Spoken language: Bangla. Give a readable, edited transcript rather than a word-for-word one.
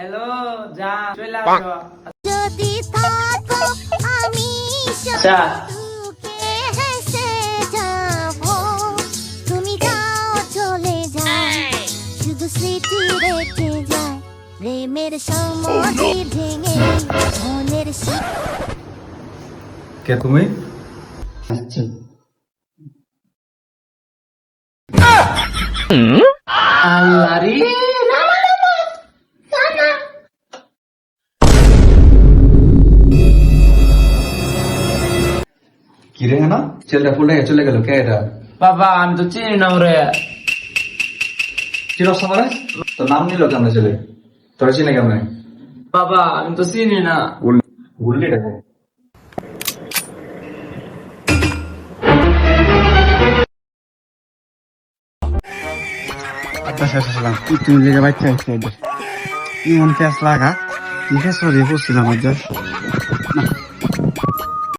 হ্যালো যা চলে আসো। যদি থাকো আমি আচ্ছা সুখে হেসে যাব, তুমি যাও চলে যাও, শুধু স্মৃতি রেখে যায়, প্রেমের সময় ভেঙে মনের কে তুমি? আল্লাহ রে কি রে না ছেলেটা ফুল রেখে চলে গেল, কে এটা? বাবা আমি তো চিনি না ওরে। চিনস না মানে? তোর নাম নিল কেমন ছেলে? তোর চিনে কেমন? বাবা আমি তো চিনি না। গুল্লি রেখে তুমি লেগে বাইতে এমন প্যাঁচ লাগা, ঠিক আছে রে, বসছিলাম